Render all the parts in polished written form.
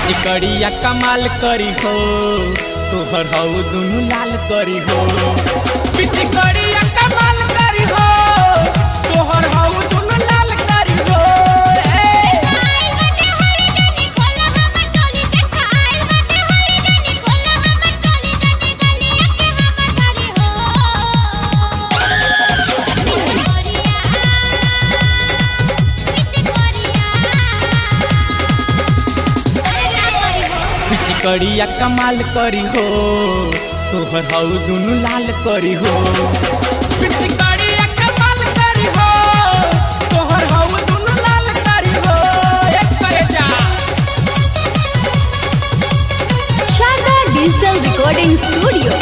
पिचकड़िया कमाल करी हो तोहर हऊ दुनु लाल करी हो। पिचकड़िया कमाल करी हो तोहर हऊ दुनु लाल करी हो। पिचकड़िया कमाल करी हो तोहर हऊ दुनु लाल करी हो। पिचकड़िया कमाल करी हो तोहर हऊ दुनु लाल करी हो। एक करे जा शारदा डिजिटल रिकॉर्डिंग स्टूडियो।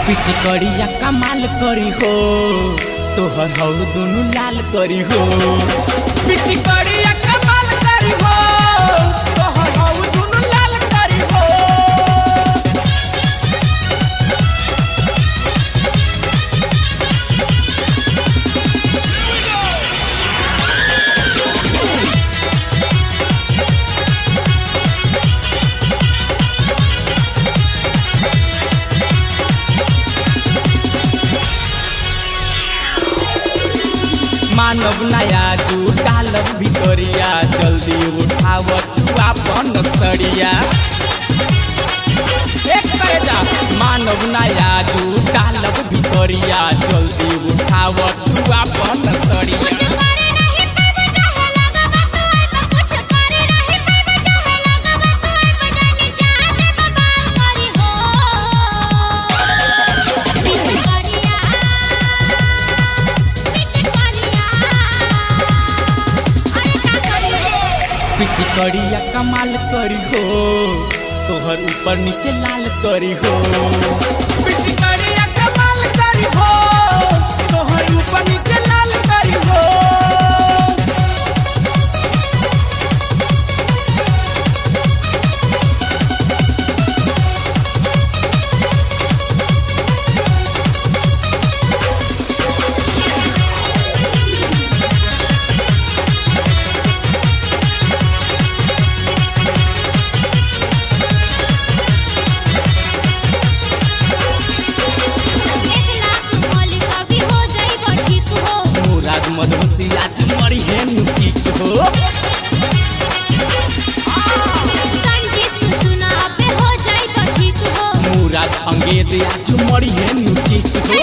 पिचकड़िया कमाल करी हो तोहर हऊ दुनु लाल करी हो। पिचकड़िया कमाल करी हो तोहर हऊ दुनु लाल करी हो। मानव नया तू डालब भितरिया जल्दी उठाव तू अपन सड़िया। एक करे जा मानव नया तू डालब भितरिया जल्दी उठाव तू अपन सड़िया। पिचकड़िया कमाल करी हो तोहर ऊपर नीचे लाल करी हो। पिचकड़िया कमाल करी हो तोहर ऊपर नीचे लाल करी हो। मधुमती आज मरी है नुकीत हो। मुराद अंगेज आज मरी है नुकीत हो।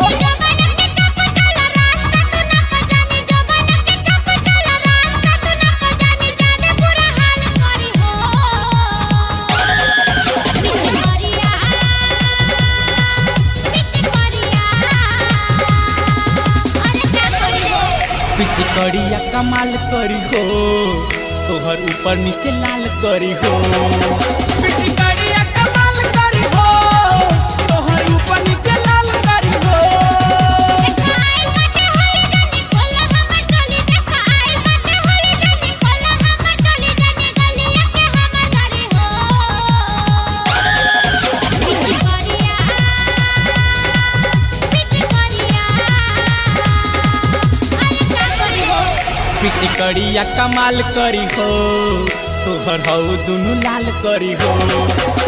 पिचकड़िया कमाल करी हो तोहर ऊपर नीचे लाल करी हो। पिचकड़िया कमाल करी हो तोहर ऊपर नीचे लाल करी हो। पिचकड़िया कमाल करी हो तोहर हऊ दुनु लाल करी हो।